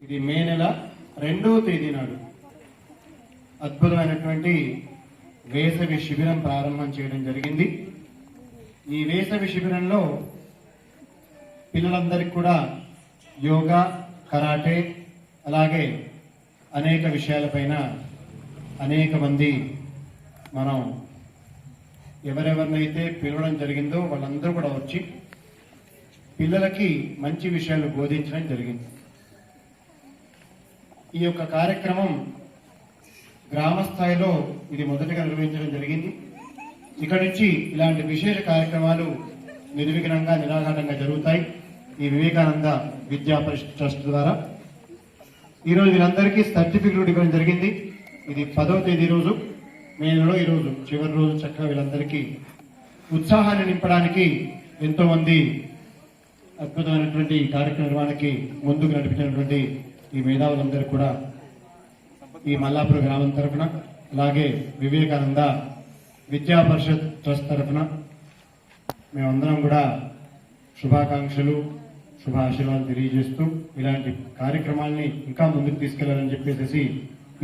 ఇది మే నెల 2వ తేదీ నాడు అద్భుతమైనటువంటి వేసవి శిబిరం ప్రారంభం చేయడం జరిగింది. ఈ వేసవి శిబిరంలో పిల్లలందరికీ కూడా యోగా, కరాటే, అలాగే అనేక విషయాలపైన అనేక మంది మనం ఎవరెవరినైతే పిలవడం జరిగిందో వాళ్ళందరూ కూడా వచ్చి పిల్లలకి మంచి విషయాలు బోధించడం జరిగింది. ఈ యొక్క కార్యక్రమం గ్రామ స్థాయిలో ఇది మొదటగా నిర్వహించడం జరిగింది. ఇక్కడి నుంచి ఇలాంటి విశేష కార్యక్రమాలు నిర్విఘ్నంగా నిరాఘాటంగా జరుగుతాయి ఈ వివేకానంద విద్యా పరిషత్ ట్రస్ట్ ద్వారా. ఈరోజు వీళ్ళందరికీ సర్టిఫికెట్ ఇవ్వడం జరిగింది. ఇది 10వ తేదీ రోజు, మే నెలలో ఈరోజు చివరి రోజు. చక్కగా వీళ్ళందరికీ ఉత్సాహాన్ని నింపడానికి ఎంతో మంది అద్భుతమైనటువంటి కార్యక్రమ నిర్వహణకి ముందుకు నడిపించినటువంటి ఈ మేధావులందరూ కూడా ఈ మల్లాపురం గ్రామం తరఫున, అలాగే వివేకానంద విద్యా పరిషత్ ట్రస్ట్ తరఫున మేమందరం కూడా శుభాకాంక్షలు, శుభాశీర్వాదాలు తెలియజేస్తూ ఇలాంటి కార్యక్రమాల్ని ఇంకా ముందుకు తీసుకెళ్లాలని చెప్పేసి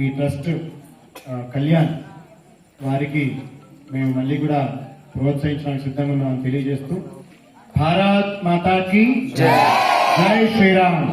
ఈ ట్రస్ట్ కళ్యాణ్ వారికి మేము మళ్ళీ కూడా ప్రోత్సహించడానికి సిద్ధంగా ఉన్నామని తెలియజేస్తూ, భారత్ మాతాకి జై శ్రీరామ్.